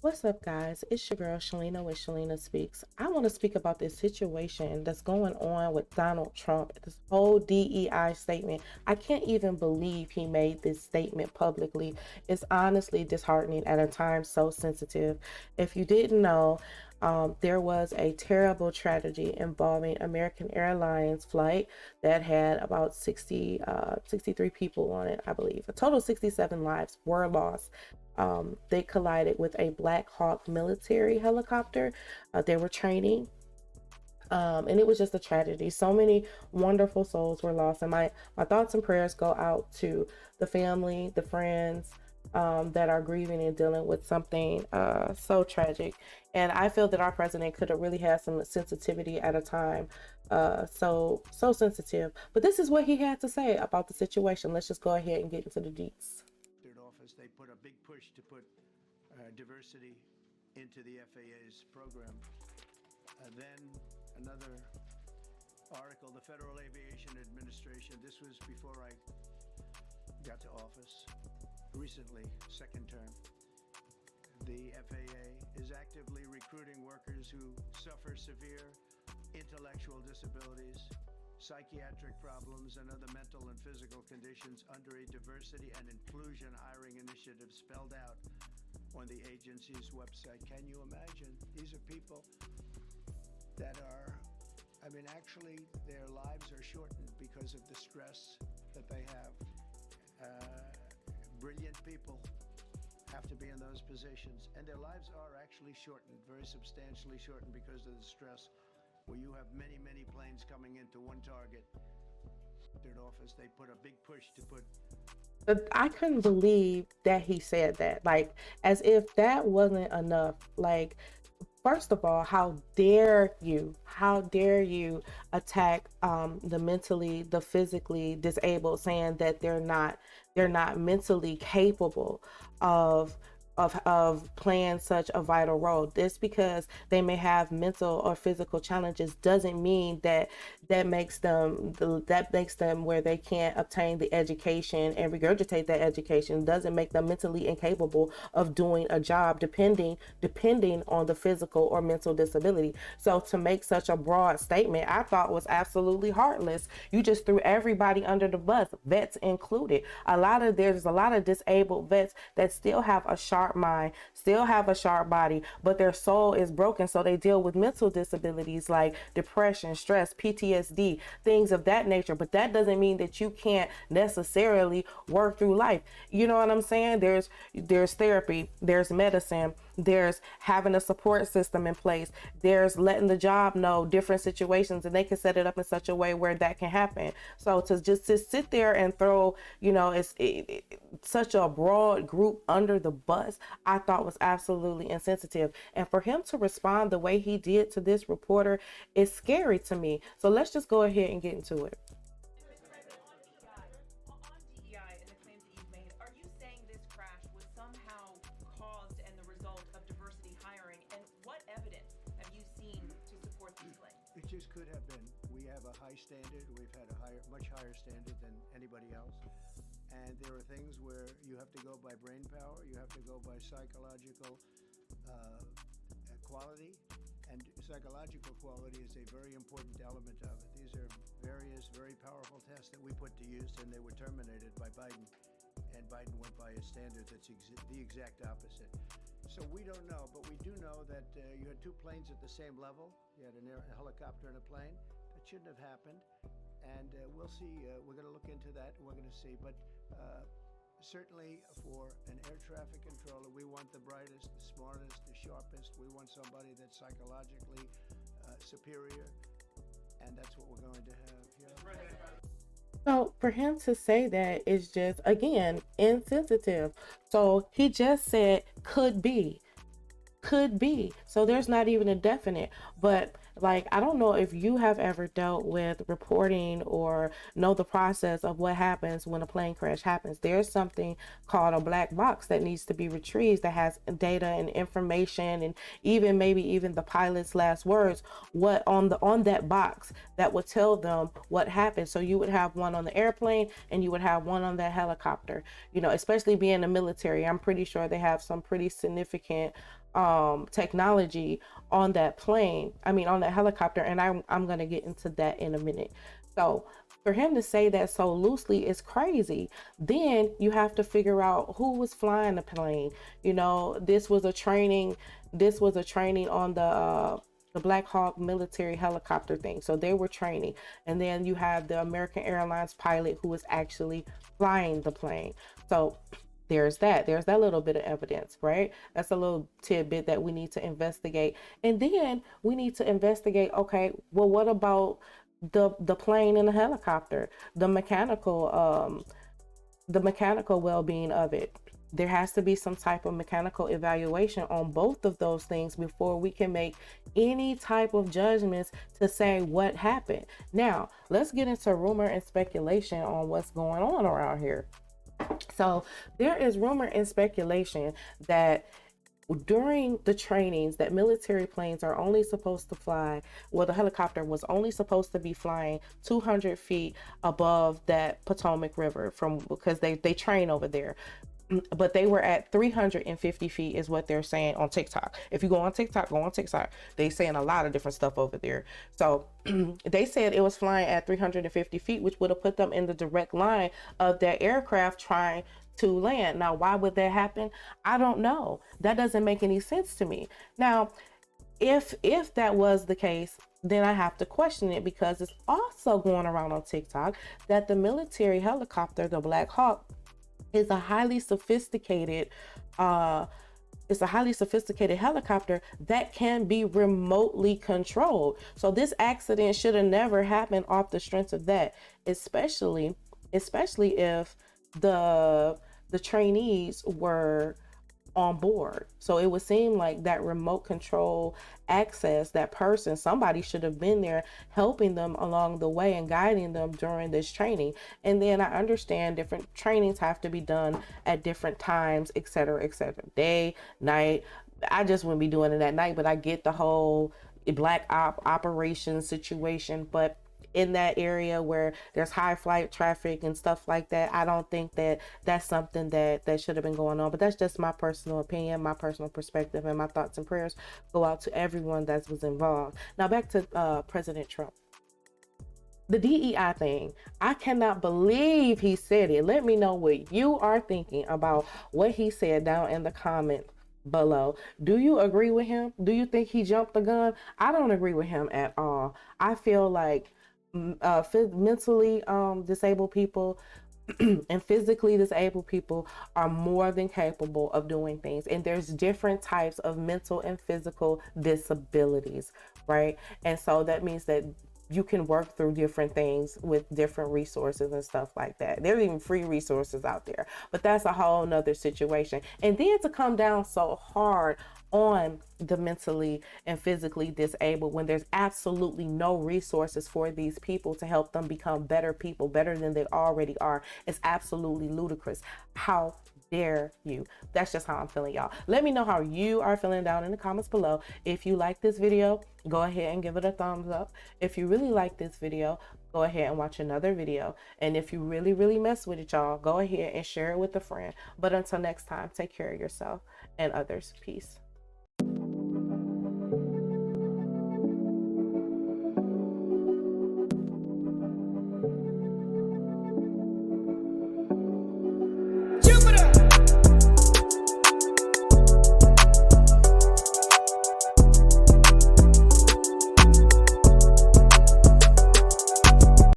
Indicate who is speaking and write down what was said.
Speaker 1: What's up, guys? It's your girl Shalina with Shalina Speaks. I want to speak about this situation that's going on with Donald Trump, this whole DEI statement. I can't even believe he made this statement publicly. It's honestly disheartening at a time so sensitive. If you didn't know, there was a terrible tragedy involving American Airlines flight that had about 63 people on it, I believe. A total of 67 lives were lost. They collided with a Black Hawk military helicopter. They were training, and it was just a tragedy. So many wonderful souls were lost, and my thoughts and prayers go out to the family, the friends that are grieving and dealing with something so tragic. And I feel that our president could have really had some sensitivity at a time, so sensitive. But this is what he had to say about the situation. Let's just go ahead and get into the deets.
Speaker 2: Office, they put a big push to put diversity into the FAA's program. Then another article, the Federal Aviation Administration, this was before I got to office, recently, second term. The FAA is actively recruiting workers who suffer severe intellectual disabilities, psychiatric problems, and other mental and physical conditions under a diversity and inclusion hiring initiative spelled out on the agency's website. Can you imagine? These are people that are, actually their lives are shortened because of the stress that they have. Brilliant people have to be in those positions, and their lives are actually shortened, very substantially shortened because of the stress, where you have many planes coming into one target. Their office, they put a big push to put.
Speaker 1: I couldn't believe that he said that. Like, as if that wasn't enough. Like, first of all, how dare you? How dare you attack the physically disabled, saying that they're not mentally capable of playing such a vital role. Just because they may have mental or physical challenges doesn't mean that makes them where they can't obtain the education and regurgitate that education. Doesn't make them mentally incapable of doing a job, depending on the physical or mental disability. So to make such a broad statement, I thought was absolutely heartless. You just threw everybody under the bus, vets included. There's a lot of disabled vets that still have a sharp mind, still have a sharp body, but their soul is broken. So they deal with mental disabilities like depression, stress, PTSD, things of that nature. But that doesn't mean that you can't necessarily work through life. You know what I'm saying? There's therapy, there's medicine, there's having a support system in place, there's letting the job know different situations, and they can set it up in such a way where that can happen. So to sit there and throw, such a broad group under the bus, I thought was absolutely insensitive. And for him to respond the way he did to this reporter is scary to me. So let's just go ahead and get into it.
Speaker 3: DEI and the claims that you've made, are you saying this crash was somehow caused and the result of diversity hiring? And what evidence have you seen to support these claims?
Speaker 2: It just could have been. We have a high standard. We've had much higher standard than anybody else. And there are things where you have to go by brain power, you have to go by psychological quality, and psychological quality is a very important element of it. These are various very powerful tests that we put to use, and they were terminated by Biden, and Biden went by a standard that's the exact opposite. So we don't know, but we do know that you had two planes at the same level. You had a helicopter and a plane. That shouldn't have happened. And we'll see. We're going to look into that. We're going to see. But certainly for an air traffic controller, we want the brightest, the smartest, the sharpest. We want somebody that's psychologically superior. And that's what we're going to have. Yeah.
Speaker 1: So for him to say that is just, again, insensitive. So he just said could be. So there's not even a definite. But like, I don't know if you have ever dealt with reporting or know the process of what happens when a plane crash happens. There's something called a black box that needs to be retrieved that has data and information, and maybe even the pilot's last words, what on that box that would tell them what happened. So you would have one on the airplane and you would have one on that helicopter. Especially being the military, I'm pretty sure they have some pretty significant technology on that plane, I mean on that helicopter, and I'm going to get into that in a minute. So for him to say that so loosely is crazy. Then you have to figure out who was flying the plane. You know, this was a training on the Black Hawk military helicopter thing. So they were training. And then you have the American Airlines pilot who was actually flying the plane. So there's that little bit of evidence, right? That's a little tidbit that we need to investigate. And then we need to investigate, okay, well, what about the plane and the helicopter, the mechanical well-being of it? There has to be some type of mechanical evaluation on both of those things before we can make any type of judgments to say what happened. Now, let's get into rumor and speculation on what's going on around here. So there is rumor and speculation that during the trainings that military planes are only supposed to fly, well, the helicopter was only supposed to be flying 200 feet above that Potomac River, from because they train over there. But they were at 350 feet is what they're saying on TikTok. If you go on TikTok, they saying a lot of different stuff over there. So they said it was flying at 350 feet, which would have put them in the direct line of that aircraft trying to land. Now, why would that happen? I don't know. That doesn't make any sense to me. Now, if that was the case, then I have to question it, because it's also going around on TikTok that the military helicopter, the Black Hawk, is a highly sophisticated helicopter that can be remotely controlled. So this accident should have never happened off the strength of that, especially if the trainees were on board. So it would seem like that remote control access, that person, somebody should have been there helping them along the way and guiding them during this training. And then I understand different trainings have to be done at different times, etc., etc., day, night. I just wouldn't be doing it at night, but I get the whole black operation situation. But in that area where there's high flight traffic and stuff like that, I don't think that that's something that should have been going on. But that's just my personal opinion, my personal perspective, and my thoughts and prayers go out to everyone that was involved. Now back to President Trump. The DEI thing, I cannot believe he said it. Let me know what you are thinking about what he said down in the comment below. Do you agree with him? Do you think he jumped the gun? I don't agree with him at all. I feel like mentally disabled people and physically disabled people are more than capable of doing things, and there's different types of mental and physical disabilities, right? And so that means that you can work through different things with different resources and stuff like that. There's even free resources out there, but that's a whole nother situation. And then to come down so hard on the mentally and physically disabled when there's absolutely no resources for these people to help them become better people, better than they already are, is absolutely ludicrous. How dare you? That's just how I'm feeling, y'all. Let me know how you are feeling down in the comments below. If you like this video, go ahead and give it a thumbs up. If you really like this video, go ahead and watch another video. And if you really mess with it, y'all, go ahead and share it with a friend. But until next time, take care of yourself and others. Peace.